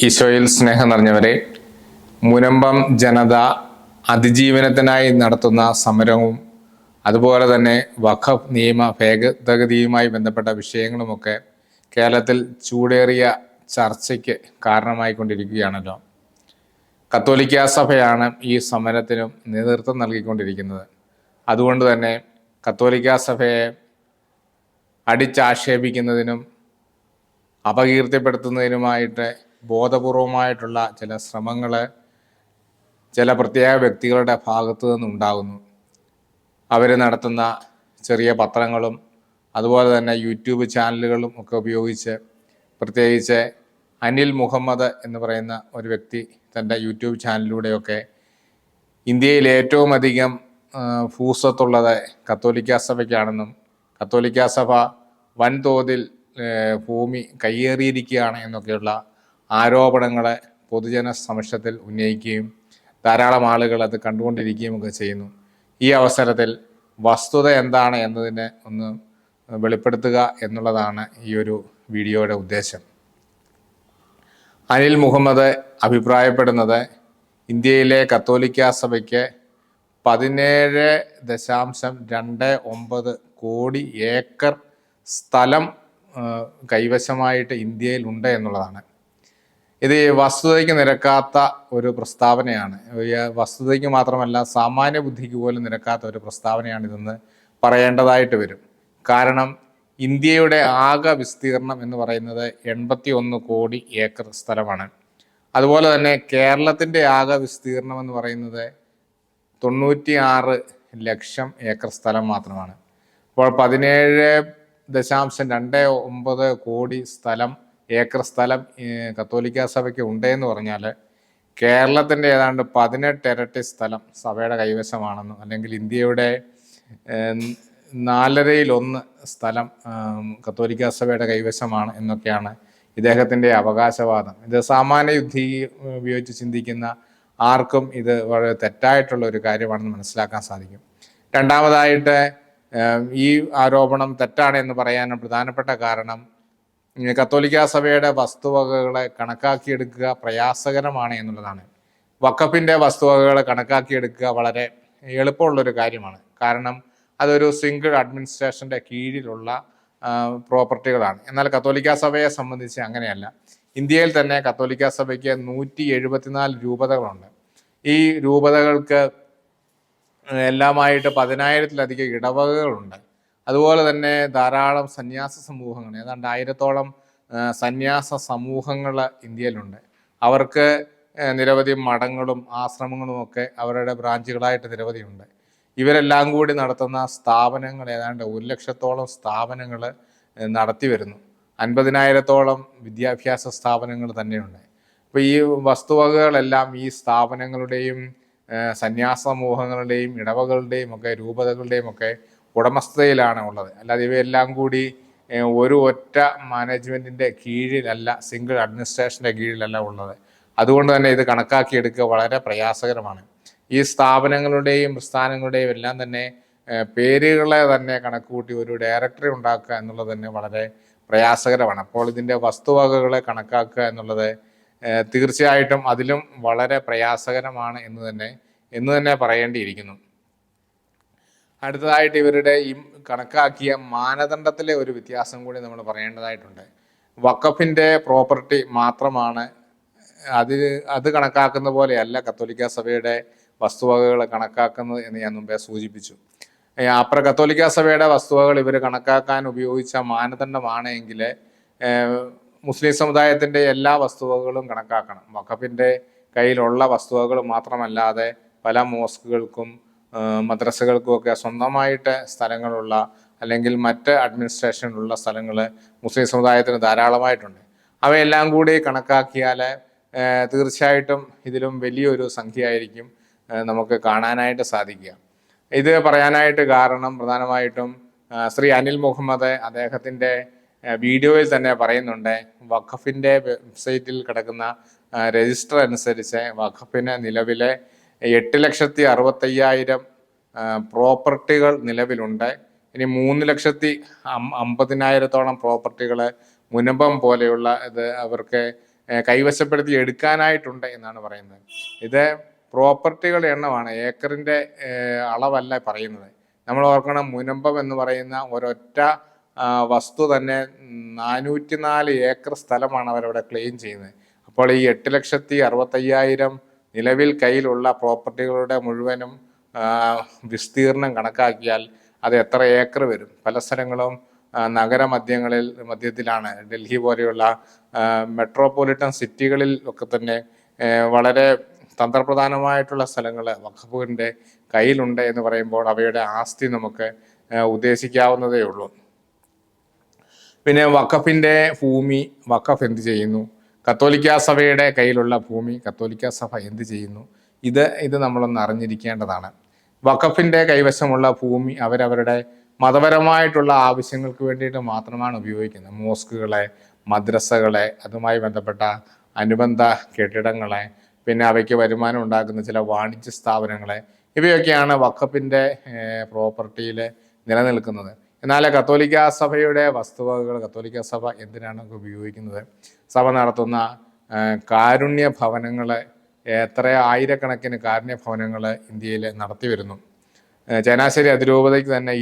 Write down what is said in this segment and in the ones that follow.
ഈശോയിൽ സ്നേഹം നിറഞ്ഞവരെ, മുനമ്പം ജനത അതിജീവനത്തിനായി നടത്തുന്ന സമരവും അതുപോലെ തന്നെ വഖഫ് നിയമ ഭേദഗതിയുമായി ബന്ധപ്പെട്ട വിഷയങ്ങളുമൊക്കെ കേരളത്തിൽ ചൂടേറിയ ചർച്ചയ്ക്ക് കാരണമായിക്കൊണ്ടിരിക്കുകയാണല്ലോ. കത്തോലിക്ക സഭയാണ് ഈ സമരത്തിനും നേതൃത്വം നൽകിക്കൊണ്ടിരിക്കുന്നത്. അതുകൊണ്ട് തന്നെ കത്തോലിക്ക സഭയെ അടിച്ചാക്ഷേപിക്കുന്നതിനും അപകീർത്തിപ്പെടുത്തുന്നതിനുമായിട്ട് ബോധപൂർവമായിട്ടുള്ള ചില ശ്രമങ്ങൾ ചില പ്രത്യേക വ്യക്തികളുടെ ഭാഗത്തു നിന്നുണ്ടാകുന്നു. അവർ നടത്തുന്ന ചെറിയ പത്രങ്ങളും അതുപോലെ തന്നെ യൂട്യൂബ് ചാനലുകളും ഒക്കെ ഉപയോഗിച്ച്, പ്രത്യേകിച്ച് അനിൽ മുഹമ്മദ് എന്ന് പറയുന്ന ഒരു വ്യക്തി തൻ്റെ യൂട്യൂബ് ചാനലിലൂടെയൊക്കെ ഇന്ത്യയിൽ ഏറ്റവും അധികം ഭൂസ്വത്തുള്ളത് കത്തോലിക്ക സഭയ്ക്കാണെന്നും കത്തോലിക്ക സഭ വൻതോതിൽ ഭൂമി കയ്യേറിയിരിക്കുകയാണ് എന്നൊക്കെയുള്ള ആരോപണങ്ങളെ പൊതുജന സമക്ഷത്തിൽ ഉന്നയിക്കുകയും ധാരാളം ആളുകൾ അത് കണ്ടുകൊണ്ടിരിക്കുകയും ഒക്കെ ചെയ്യുന്നു. ഈ അവസരത്തിൽ വസ്തുത എന്താണ് എന്നതിനെ ഒന്ന് വെളിപ്പെടുത്തുക എന്നുള്ളതാണ് ഈ ഒരു വീഡിയോയുടെ ഉദ്ദേശം. അനിൽ മുഹമ്മദ് അഭിപ്രായപ്പെടുന്നത് ഇന്ത്യയിലെ കത്തോലിക്ക സഭയ്ക്ക് 17.29 കോടി ഏക്കർ സ്ഥലം കൈവശമായിട്ട് ഇന്ത്യയിൽ ഉണ്ട് എന്നുള്ളതാണ്. ഇത് വസ്തുതയ്ക്ക് നിരക്കാത്ത ഒരു പ്രസ്താവനയാണ്. വസ്തുതയ്ക്ക് മാത്രമല്ല, സാമാന്യ ബുദ്ധിക്ക് പോലും നിരക്കാത്ത ഒരു പ്രസ്താവനയാണിതെന്ന് പറയേണ്ടതായിട്ട് വരും. കാരണം ഇന്ത്യയുടെ ആകെ വിസ്തീർണം എന്ന് പറയുന്നത് 81 കോടി ഏക്കർ സ്ഥലമാണ്. അതുപോലെ തന്നെ കേരളത്തിൻ്റെ ആകെ വിസ്തീർണം എന്ന് പറയുന്നത് 96 ലക്ഷം ഏക്കർ സ്ഥലം മാത്രമാണ്. അപ്പോൾ 17.29 കോടി ഏക്കർ സ്ഥലം കത്തോലിക്ക സഭയ്ക്ക് ഉണ്ടെന്ന് പറഞ്ഞാൽ കേരളത്തിൻ്റെ ഏതാണ്ട് 18 ഇരട്ടി സ്ഥലം സഭയുടെ കൈവശമാണെന്നും, അല്ലെങ്കിൽ ഇന്ത്യയുടെ 1/4 സ്ഥലം കത്തോലിക്ക സഭയുടെ കൈവശമാണ് എന്നൊക്കെയാണ് ഇദ്ദേഹത്തിൻ്റെ അവകാശവാദം. ഇത് സാമാന്യ ബുദ്ധി ഉപയോഗിച്ച് ചിന്തിക്കുന്ന ആർക്കും ഇത് വളരെ തെറ്റായിട്ടുള്ള ഒരു കാര്യമാണെന്ന് മനസ്സിലാക്കാൻ സാധിക്കും. രണ്ടാമതായിട്ട്, ഈ ആരോപണം തെറ്റാണ് എന്ന് പറയാൻ പ്രധാനപ്പെട്ട കാരണം കത്തോലിക്ക സഭയുടെ വസ്തുവകകളെ കണക്കാക്കിയെടുക്കുക പ്രയാസകരമാണ് എന്നുള്ളതാണ്. വഖഫിൻ്റെ വസ്തുവകകളെ കണക്കാക്കിയെടുക്കുക വളരെ എളുപ്പമുള്ളൊരു കാര്യമാണ്. കാരണം അതൊരു സിംഗിൾ അഡ്മിനിസ്ട്രേഷൻ്റെ കീഴിലുള്ള പ്രോപ്പർട്ടികളാണ്. എന്നാൽ കത്തോലിക്ക സഭയെ സംബന്ധിച്ച് അങ്ങനെയല്ല. ഇന്ത്യയിൽ തന്നെ കത്തോലിക്ക സഭയ്ക്ക് 174 രൂപതകളുണ്ട്. ഈ രൂപതകൾക്ക് എല്ലാമായിട്ട് 10,000-ലധികം ഇടവകകളുണ്ട്. അതുപോലെ തന്നെ ധാരാളം സന്യാസ സമൂഹങ്ങൾ, ഏതാണ്ട് 1000-ഓളം സന്യാസ സമൂഹങ്ങൾ ഇന്ത്യയിലുണ്ട്. അവർക്ക് നിരവധി മഠങ്ങളും ആശ്രമങ്ങളും ഒക്കെ അവരുടെ ബ്രാഞ്ചുകളായിട്ട് നിരവധിയുണ്ട്. ഇവരെല്ലാം കൂടി നടത്തുന്ന സ്ഥാപനങ്ങൾ ഏതാണ്ട് 1 ലക്ഷത്തോളം സ്ഥാപനങ്ങൾ നടത്തി വരുന്നു. 50,000-ഓളം വിദ്യാഭ്യാസ സ്ഥാപനങ്ങൾ തന്നെയുണ്ട്. അപ്പോൾ ഈ വസ്തുവകകളെല്ലാം ഈ സ്ഥാപനങ്ങളുടെയും സന്യാസ സമൂഹങ്ങളുടെയും ഇടവകളുടെയും ഒക്കെ രൂപതകളുടെയും ഒക്കെ ഉടമസ്ഥതയിലാണ് ഉള്ളത്. അല്ലാതെ ഇവയെല്ലാം കൂടി ഒരു ഒറ്റ മാനേജ്മെൻറ്റിൻ്റെ കീഴിലല്ല, സിംഗിൾ അഡ്മിനിസ്ട്രേഷൻ്റെ കീഴിലല്ല ഉള്ളത്. അതുകൊണ്ട് തന്നെ ഇത് കണക്കാക്കിയെടുക്കുക വളരെ പ്രയാസകരമാണ്. ഈ സ്ഥാപനങ്ങളുടെയും പ്രസ്ഥാനങ്ങളുടെയും എല്ലാം തന്നെ പേരുകളെ തന്നെ കണക്കുകൂട്ടി ഒരു ഡയറക്ടറി ഉണ്ടാക്കുക എന്നുള്ളത് തന്നെ വളരെ പ്രയാസകരമാണ്. അപ്പോൾ ഇതിൻ്റെ വസ്തുവകകളെ കണക്കാക്കുക എന്നുള്ളത് തീർച്ചയായിട്ടും അതിലും വളരെ പ്രയാസകരമാണ് എന്ന് തന്നെ പറയേണ്ടിയിരിക്കുന്നു. അടുത്തതായിട്ട്, ഇവരുടെ ഈ കണക്കാക്കിയ മാനദണ്ഡത്തിലെ ഒരു വ്യത്യാസം കൂടി നമ്മൾ പറയേണ്ടതായിട്ടുണ്ട്. വഖഫിൻ്റെ പ്രോപ്പർട്ടി മാത്രമാണ് അത് കണക്കാക്കുന്ന പോലെയല്ല കത്തോലിക്ക സഭയുടെ വസ്തുവകകൾ കണക്കാക്കുന്നത് എന്ന് ഞാൻ മുമ്പേ സൂചിപ്പിച്ചു. കത്തോലിക്ക സഭയുടെ വസ്തുവകകൾ ഇവർ കണക്കാക്കാൻ ഉപയോഗിച്ച മാനദണ്ഡമാണ് എങ്കിൽ മുസ്ലിം സമുദായത്തിൻ്റെ എല്ലാ വസ്തുവകകളും കണക്കാക്കണം. വഖഫിൻ്റെ കയ്യിലുള്ള വസ്തുവകകൾ മാത്രമല്ലാതെ പല മോസ്കുകൾക്കും മദ്രസകൾക്കും ഒക്കെ സ്വന്തമായിട്ട് സ്ഥലങ്ങളുള്ള, അല്ലെങ്കിൽ മറ്റ് അഡ്മിനിസ്ട്രേഷനിലുള്ള സ്ഥലങ്ങൾ മുസ്ലിം സമുദായത്തിന് ധാരാളമായിട്ടുണ്ട്. അവയെല്ലാം കൂടി കണക്കാക്കിയാൽ തീർച്ചയായിട്ടും ഇതിലും വലിയൊരു സംഖ്യയായിരിക്കും നമുക്ക് കാണാനായിട്ട് സാധിക്കുക. ഇത് പറയാനായിട്ട് കാരണം പ്രധാനമായിട്ടും ശ്രീ അനിൽ മുഹമ്മദ് അദ്ദേഹത്തിൻ്റെ വീഡിയോയിൽ തന്നെ പറയുന്നുണ്ട്, വഖഫിൻ്റെ വെബ്സൈറ്റിൽ കിടക്കുന്ന രജിസ്റ്റർ അനുസരിച്ച് വഖഫിന് നിലവിലെ 8,65,000 പ്രോപ്പർട്ടികൾ നിലവിലുണ്ട്. ഇനി 3,50,000-ഓളം പ്രോപ്പർട്ടികൾ മുനമ്പം പോലെയുള്ള ഇത് അവർക്ക് കൈവശപ്പെടുത്തി എടുക്കാനായിട്ടുണ്ട് എന്നാണ് പറയുന്നത്. ഇത് പ്രോപ്പർട്ടികളുടെ എണ്ണമാണ്, ഏക്കറിൻ്റെ അളവല്ല പറയുന്നത്. നമ്മൾ ഓർക്കണം, മുനമ്പം എന്ന് പറയുന്ന ഒരൊറ്റ വസ്തു തന്നെ 404 ഏക്കർ സ്ഥലമാണ് അവരവിടെ ക്ലെയിം ചെയ്യുന്നത്. അപ്പോൾ ഈ 8,60,50,000 നിലവിൽ കയ്യിലുള്ള പ്രോപ്പർട്ടികളുടെ മുഴുവനും വിസ്തീർണം കണക്കാക്കിയാൽ അത് എത്ര ഏക്കർ വരും? പല സ്ഥലങ്ങളും മധ്യത്തിലാണ്. ഡൽഹി പോലെയുള്ള മെട്രോപൊളിറ്റൻ സിറ്റികളിൽ ഒക്കെ തന്നെ വളരെ തന്ത്രപ്രധാനമായിട്ടുള്ള സ്ഥലങ്ങൾ വഖഫിൻ്റെ കയ്യിലുണ്ട് എന്ന് പറയുമ്പോൾ അവയുടെ ആസ്തി നമുക്ക് ഉദ്ദേശിക്കാവുന്നതേ ഉള്ളൂ. പിന്നെ വഖഫിൻ്റെ ഭൂമി വഖഫ് എന്ത് ചെയ്യുന്നു? കത്തോലിക്ക സഭയുടെ കയ്യിലുള്ള ഭൂമി കത്തോലിക്ക സഭ എന്ത് ചെയ്യുന്നു? ഇത് നമ്മളൊന്ന് അറിഞ്ഞിരിക്കേണ്ടതാണ്. വഖഫിൻ്റെ കൈവശമുള്ള ഭൂമി അവരവരുടെ മതപരമായിട്ടുള്ള ആവശ്യങ്ങൾക്ക് വേണ്ടിയിട്ട് മാത്രമാണ് ഉപയോഗിക്കുന്നത്. മോസ്കുകളെ, മദ്രസകളെ, അതുമായി ബന്ധപ്പെട്ട അനുബന്ധ കെട്ടിടങ്ങളെ, പിന്നെ അവയ്ക്ക് വരുമാനം ഉണ്ടാക്കുന്ന ചില വാണിജ്യ സ്ഥാപനങ്ങളെ, ഇവയൊക്കെയാണ് വഖഫിൻ്റെ പ്രോപ്പർട്ടിയിൽ നിലനിൽക്കുന്നത്. എന്നാൽ കത്തോലിക്ക സഭയുടെ വസ്തുവകകൾ കത്തോലിക്ക സഭ എന്തിനാണ് ഉപയോഗിക്കുന്നത്? സഭ നടത്തുന്ന കാരുണ്യ ഭവനങ്ങൾ, എത്ര ആയിരക്കണക്കിന് കാരുണ്യ ഭവനങ്ങൾ ഇന്ത്യയിൽ നടത്തി വരുന്നു. ചങ്ങനാശ്ശേരി അതിരൂപതയ്ക്ക് തന്നെ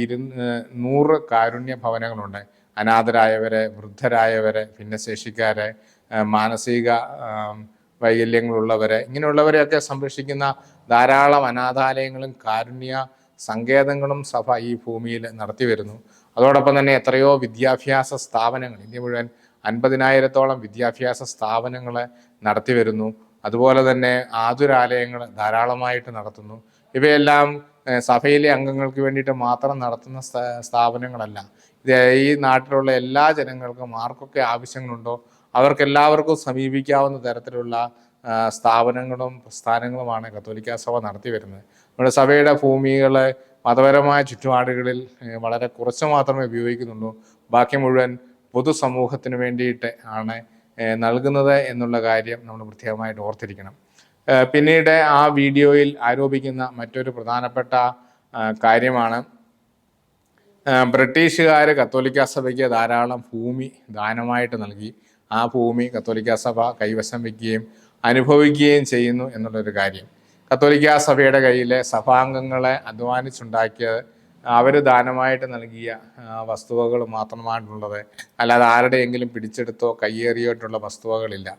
100 കാരുണ്യ ഭവനങ്ങളുണ്ട്. അനാഥരായവരെ, വൃദ്ധരായവരെ, ഭിന്നശേഷിക്കാരെ, മാനസിക വൈകല്യങ്ങളുള്ളവരെ, ഇങ്ങനെയുള്ളവരെയൊക്കെ സംരക്ഷിക്കുന്ന ധാരാളം അനാഥാലയങ്ങളും കാരുണ്യ സങ്കേതങ്ങളും സഭ ഈ ഭൂമിയിൽ നടത്തി വരുന്നു. അതോടൊപ്പം തന്നെ എത്രയോ വിദ്യാഭ്യാസ സ്ഥാപനങ്ങൾ, ഇന്ത്യ മുഴുവൻ 50,000-ഓളം വിദ്യാഭ്യാസ സ്ഥാപനങ്ങൾ നടത്തി വരുന്നു. അതുപോലെ തന്നെ ആതുരാലയങ്ങൾ ധാരാളമായിട്ട് നടത്തുന്നു. ഇവയെല്ലാം സഭയിലെ അംഗങ്ങൾക്ക് വേണ്ടിയിട്ട് മാത്രം നടത്തുന്ന സ്ഥാപനങ്ങളല്ല. ഈ നാട്ടിലുള്ള എല്ലാ ജനങ്ങൾക്കും ആർക്കൊക്കെ ആവശ്യങ്ങളുണ്ടോ അവർക്കെല്ലാവർക്കും സമീപിക്കാവുന്ന തരത്തിലുള്ള സ്ഥാപനങ്ങളും പ്രസ്ഥാനങ്ങളുമാണ് കത്തോലിക്ക സഭ നടത്തി വരുന്നത്. നമ്മുടെ സഭയുടെ ഭൂമികൾ മതപരമായ ചുറ്റുപാടുകളിൽ വളരെ കുറച്ച് മാത്രമേ ഉപയോഗിക്കുന്നുള്ളൂ. ബാക്കി മുഴുവൻ പൊതുസമൂഹത്തിന് വേണ്ടിയിട്ട് ആണ് നൽകുന്നത് എന്നുള്ള കാര്യം നമ്മൾ പ്രത്യേകമായിട്ട് ഓർത്തിരിക്കണം. പിന്നീട് ആ വീഡിയോയിൽ ആരോപിക്കുന്ന മറ്റൊരു പ്രധാനപ്പെട്ട കാര്യമാണ്, ബ്രിട്ടീഷുകാർ കത്തോലിക്ക സഭയ്ക്ക് ധാരാളം ഭൂമി ദാനമായിട്ട് നൽകി. ആ ഭൂമി കത്തോലിക്ക സഭ കൈവശം വയ്ക്കുകയും അനുഭവിക്കുകയും ചെയ്യുന്നു എന്നുള്ളൊരു കാര്യം. കത്തോലിക്ക സഭയുടെ കയ്യിലെ സഭാംഗങ്ങളെ അധ്വാനിച്ചുണ്ടാക്കിയത് അവർ ദാനമായിട്ട് നൽകിയ വസ്തുവകൾ മാത്രമാണുള്ളത്. അല്ലാതെ ആരുടെയെങ്കിലും പിടിച്ചെടുത്തോ കയ്യേറിയോട്ടുള്ള വസ്തുവകളില്ല.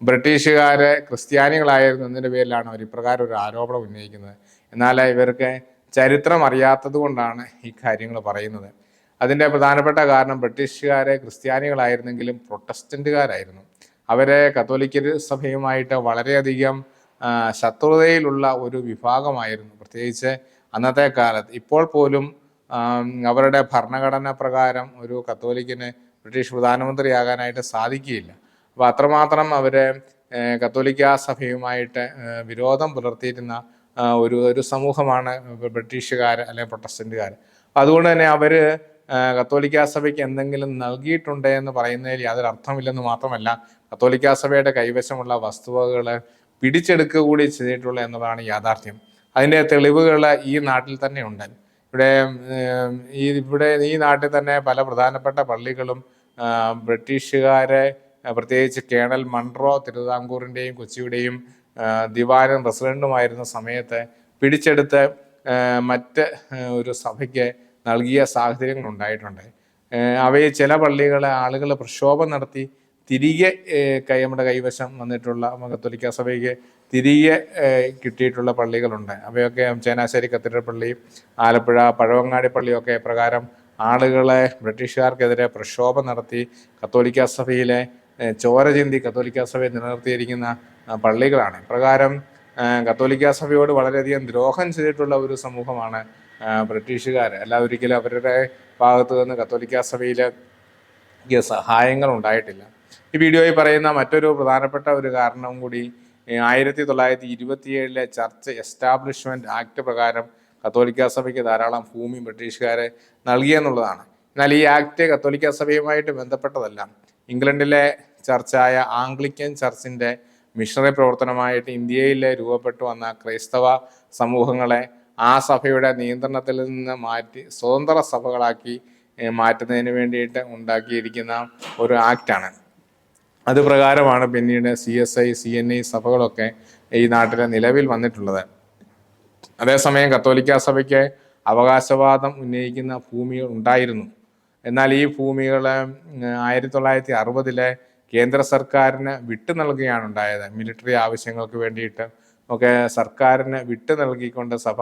ബ്രിട്ടീഷുകാർ ക്രിസ്ത്യാനികളായിരുന്നു എന്നതിൻ്റെ പേരിലാണ് അവർ ഇപ്രകാരം ഒരു ആരോപണം ഉന്നയിക്കുന്നത്. എന്നാൽ ഇവർക്ക് ചരിത്രം അറിയാത്തത് കൊണ്ടാണ് ഈ കാര്യങ്ങൾ പറയുന്നത്. അതിൻ്റെ പ്രധാനപ്പെട്ട കാരണം, ബ്രിട്ടീഷുകാരെ ക്രിസ്ത്യാനികളായിരുന്നെങ്കിലും പ്രൊട്ടസ്റ്റന്റുകാരായിരുന്നു. അവരെ കത്തോലിക്ക സഭയുമായിട്ട് വളരെയധികം ശത്രുതയിലുള്ള ഒരു വിഭാഗമായിരുന്നു, പ്രത്യേകിച്ച് അന്നത്തെ കാലത്ത്. ഇപ്പോൾ പോലും അവരുടെ ഭരണഘടന പ്രകാരം ഒരു കത്തോലിക്കന് ബ്രിട്ടീഷ് പ്രധാനമന്ത്രിയാകാനായിട്ട് സാധിക്കുകയില്ല. അപ്പോൾ അത്രമാത്രം അവർ കത്തോലിക്ക സഭയുമായിട്ട് വിരോധം പുലർത്തിയിരുന്ന ഒരു സമൂഹമാണ് ബ്രിട്ടീഷുകാർ അല്ലെങ്കിൽ പ്രൊട്ടസ്റ്റന്റുകാർ. അപ്പം അതുകൊണ്ട് തന്നെ അവർ കത്തോലിക്ക സഭയ്ക്ക് എന്തെങ്കിലും നൽകിയിട്ടുണ്ട് എന്ന് പറയുന്നതിൽ യാതൊരു അർത്ഥമില്ലെന്ന് മാത്രമല്ല, കത്തോലിക്ക സഭയുടെ കൈവശമുള്ള വസ്തുവകകൾ പിടിച്ചെടുക്കുക കൂടി ചെയ്തിട്ടുള്ള എന്നതാണ് യാഥാർത്ഥ്യം. അതിൻ്റെ തെളിവുകൾ ഈ നാട്ടിൽ തന്നെ ഉണ്ട്. ഈ നാട്ടിൽ തന്നെ പല പ്രധാനപ്പെട്ട പള്ളികളും ബ്രിട്ടീഷുകാരെ, പ്രത്യേകിച്ച് കേണൽ മൺട്രോ തിരുവിതാംകൂറിൻ്റെയും കൊച്ചിയുടെയും ദിവാനും പ്രസിഡന്റുമായിരുന്ന സമയത്ത് പിടിച്ചെടുത്ത് മറ്റ് ഒരു സഭയ്ക്ക് നൽകിയ സാഹചര്യങ്ങൾ ഉണ്ടായിട്ടുണ്ട്. അവയിൽ ചില പള്ളികളെ ആളുകൾ പ്രക്ഷോഭം നടത്തി തിരികെ നമ്മുടെ കൈവശം വന്നിട്ടുള്ള കത്തോലിക്ക സഭയ്ക്ക് തിരികെ കിട്ടിയിട്ടുള്ള പള്ളികളുണ്ട്. അവയൊക്കെ ചങ്ങനാശ്ശേരി കത്തീഡ്രൽ പള്ളി, ആലപ്പുഴ പഴവങ്ങാടി പള്ളിയൊക്കെ പ്രകാരം ആളുകളെ ബ്രിട്ടീഷുകാർക്കെതിരെ പ്രക്ഷോഭം നടത്തി കത്തോലിക്ക സഭയിലെ ചോര ചിന്തി കത്തോലിക്ക സഭയെ നിലനിർത്തിയിരിക്കുന്ന പള്ളികളാണ്. പ്രകാരം കത്തോലിക്ക സഭയോട് വളരെയധികം ദ്രോഹം ചെയ്തിട്ടുള്ള ഒരു സമൂഹമാണ് ബ്രിട്ടീഷുകാർ. അല്ലാതെ ഒരിക്കലും അവരുടെ ഭാഗത്ത് നിന്ന് കത്തോലിക്ക സഭയിലേക്ക് സഹായങ്ങൾ ഉണ്ടായിട്ടില്ല. ഈ വീഡിയോയിൽ പറയുന്ന മറ്റൊരു പ്രധാനപ്പെട്ട ഒരു കാരണവും കൂടി 1927 ചർച്ച് എസ്റ്റാബ്ലിഷ്മെന്റ് ആക്ട് പ്രകാരം കത്തോലിക്ക സഭയ്ക്ക് ധാരാളം ഭൂമി ബ്രിട്ടീഷുകാരെ നൽകിയെന്നുള്ളതാണ്. എന്നാൽ ഈ ആക്ട് കത്തോലിക്ക സഭയുമായിട്ട് ബന്ധപ്പെട്ടതല്ല. ഇംഗ്ലണ്ടിലെ ചർച്ചായ ആംഗ്ലിക്കൻ ചർച്ചിൻ്റെ മിഷണറി പ്രവർത്തനമായിട്ട് ഇന്ത്യയിൽ രൂപപ്പെട്ടു വന്ന ക്രൈസ്തവ സമൂഹങ്ങളെ ആ സഭയുടെ നിയന്ത്രണത്തിൽ നിന്ന് മാറ്റി സ്വതന്ത്ര സഭകളാക്കി മാറ്റുന്നതിന് വേണ്ടിയിട്ട് ഉണ്ടാക്കിയിരിക്കുന്ന ഒരു ആക്റ്റാണ്. അത് പ്രകാരമാണ് പിന്നീട് CSI CNI സഭകളൊക്കെ ഈ നാട്ടിൽ നിലവിൽ വന്നിട്ടുള്ളത്. അതേസമയം കത്തോലിക്ക സഭയ്ക്ക് അവകാശവാദം ഉന്നയിക്കുന്ന ഭൂമികൾ ഉണ്ടായിരുന്നു. എന്നാൽ ഈ ഭൂമികൾ 1960 കേന്ദ്ര സർക്കാരിന് വിട്ടു നൽകുകയാണ് ഉണ്ടായത്. മിലിറ്ററി ആവശ്യങ്ങൾക്ക് വേണ്ടിയിട്ട് ഒക്കെ സർക്കാരിന് വിട്ടു നൽകിക്കൊണ്ട് സഭ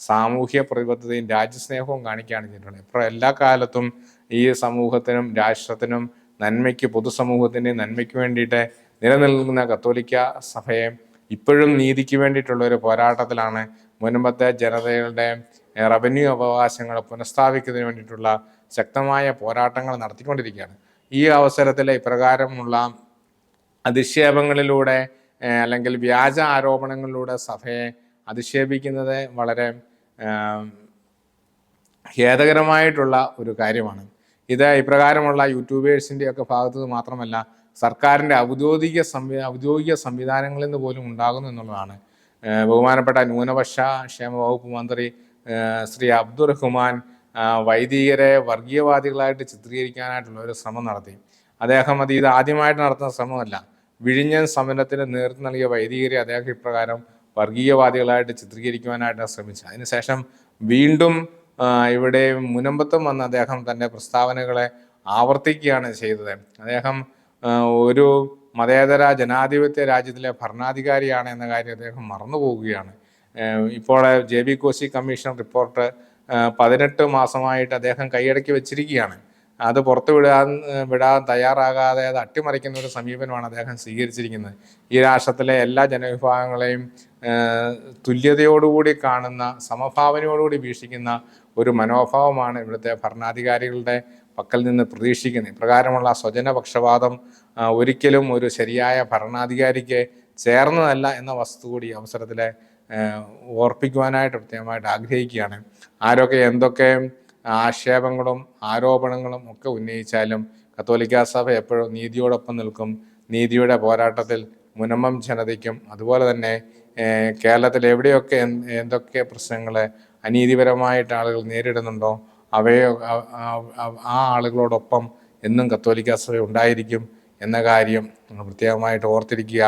സാമൂഹ്യ പ്രതിബദ്ധതയും രാജ്യസ്നേഹവും കാണിക്കുകയാണ് ചെയ്തിട്ടുള്ളത്. ഇപ്പോൾ എല്ലാ കാലത്തും ഈ സമൂഹത്തിനും രാഷ്ട്രത്തിനും നന്മയ്ക്ക്, പൊതുസമൂഹത്തിൻ്റെ നന്മയ്ക്ക് വേണ്ടിയിട്ട് നിലനിൽക്കുന്ന കത്തോലിക്ക സഭയെ ഇപ്പോഴും നീതിക്ക് വേണ്ടിയിട്ടുള്ള ഒരു പോരാട്ടത്തിലാണ്. മുൻപത്തെ ജനതകളുടെ റവന്യൂ അവകാശങ്ങൾ പുനഃസ്ഥാപിക്കുന്നതിന് വേണ്ടിയിട്ടുള്ള ശക്തമായ പോരാട്ടങ്ങൾ നടത്തിക്കൊണ്ടിരിക്കുകയാണ്. ഈ അവസരത്തിൽ ഇപ്രകാരമുള്ള അധിക്ഷേപങ്ങളിലൂടെ അല്ലെങ്കിൽ വ്യാജ ആരോപണങ്ങളിലൂടെ സഭയെ അധിക്ഷേപിക്കുന്നത് വളരെ ഖേദകരമായിട്ടുള്ള ഒരു കാര്യമാണ്. ഇത് ഇപ്രകാരമുള്ള യൂട്യൂബേഴ്സിൻ്റെ ഒക്കെ ഭാഗത്ത് മാത്രമല്ല, സർക്കാരിൻ്റെ ഔദ്യോഗിക സംവിധാനങ്ങളിൽ നിന്ന് പോലും ഉണ്ടാകുന്നു എന്നുള്ളതാണ്. ബഹുമാനപ്പെട്ട ന്യൂനപക്ഷ ക്ഷേമ വകുപ്പ് മന്ത്രി ശ്രീ അബ്ദുറഹ്മാൻ വൈദികരെ വർഗീയവാദികളായിട്ട് ചിത്രീകരിക്കാനായിട്ടുള്ള ഒരു ശ്രമം നടത്തി. അദ്ദേഹം ഇത് ആദ്യമായിട്ട് നടത്തുന്ന ശ്രമമല്ല. വിഴിഞ്ഞൻ സമരത്തിന് നേതൃത്വം നൽകിയ വൈദികരെ അദ്ദേഹം ഇപ്രകാരം വർഗീയവാദികളായിട്ട് ചിത്രീകരിക്കുവാനായിട്ട് ശ്രമിച്ചു. അതിനുശേഷം വീണ്ടും ഇവിടെ മുനമ്പത്തും വന്ന് അദ്ദേഹം തൻ്റെ പ്രസ്താവനകളെ ആവർത്തിക്കുകയാണ് ചെയ്തത്. അദ്ദേഹം ഒരു മതേതര ജനാധിപത്യ രാജ്യത്തിലെ ഭരണാധികാരിയാണ് എന്ന കാര്യം അദ്ദേഹം മറന്നു പോകുകയാണ്. ഇപ്പോൾ JB കോശി കമ്മീഷൻ റിപ്പോർട്ട് 18 മാസമായിട്ട് അദ്ദേഹം കൈയടക്കി വെച്ചിരിക്കുകയാണ്. അത് പുറത്തു വിടാൻ തയ്യാറാകാതെ അത് അട്ടിമറിക്കുന്ന ഒരു സമീപനമാണ് അദ്ദേഹം സ്വീകരിച്ചിരിക്കുന്നത്. ഈ രാഷ്ട്രത്തിലെ എല്ലാ ജനവിഭാഗങ്ങളെയും തുല്യതയോടുകൂടി കാണുന്ന, സമഭാവനയോടുകൂടി വീക്ഷിക്കുന്ന ഒരു മനോഭാവമാണ് ഇവിടുത്തെ ഭരണാധികാരികളുടെ പക്കൽ നിന്ന് പ്രതീക്ഷിക്കുന്നത്. ഇപ്രകാരമുള്ള സ്വജനപക്ഷപാതം ഒരിക്കലും ഒരു ശരിയായ ഭരണാധികാരിക്ക് ചേർന്നതല്ല എന്ന വസ്തു കൂടി അവസരത്തിൽ ഓർപ്പിക്കുവാനായിട്ട് പ്രത്യേകമായിട്ട് ആഗ്രഹിക്കുകയാണ്. ആരൊക്കെ എന്തൊക്കെ ആക്ഷേപങ്ങളും ആരോപണങ്ങളും ഒക്കെ ഉന്നയിച്ചാലും കത്തോലിക്ക സഭ എപ്പോഴും നീതിയോടൊപ്പം നിൽക്കും. നീതിയുടെ പോരാട്ടത്തിൽ മുനമ്പം ജനതയ്ക്കും അതുപോലെ തന്നെ കേരളത്തിൽ എവിടെയൊക്കെ എന്തൊക്കെ പ്രശ്നങ്ങൾ അനീതിപരമായിട്ട് ആളുകൾ നേരിടുന്നുണ്ടോ ആ ആളുകളോടൊപ്പം എന്നും കത്തോലിക്ക സഭ ഉണ്ടായിരിക്കും എന്ന കാര്യം പ്രത്യേകമായിട്ട് ഓർത്തിരിക്കുക.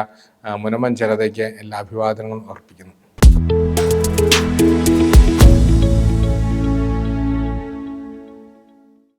മുനമ്പം ജനതയ്ക്ക് എല്ലാ അഭിവാദനങ്ങളും അർപ്പിക്കുന്നു.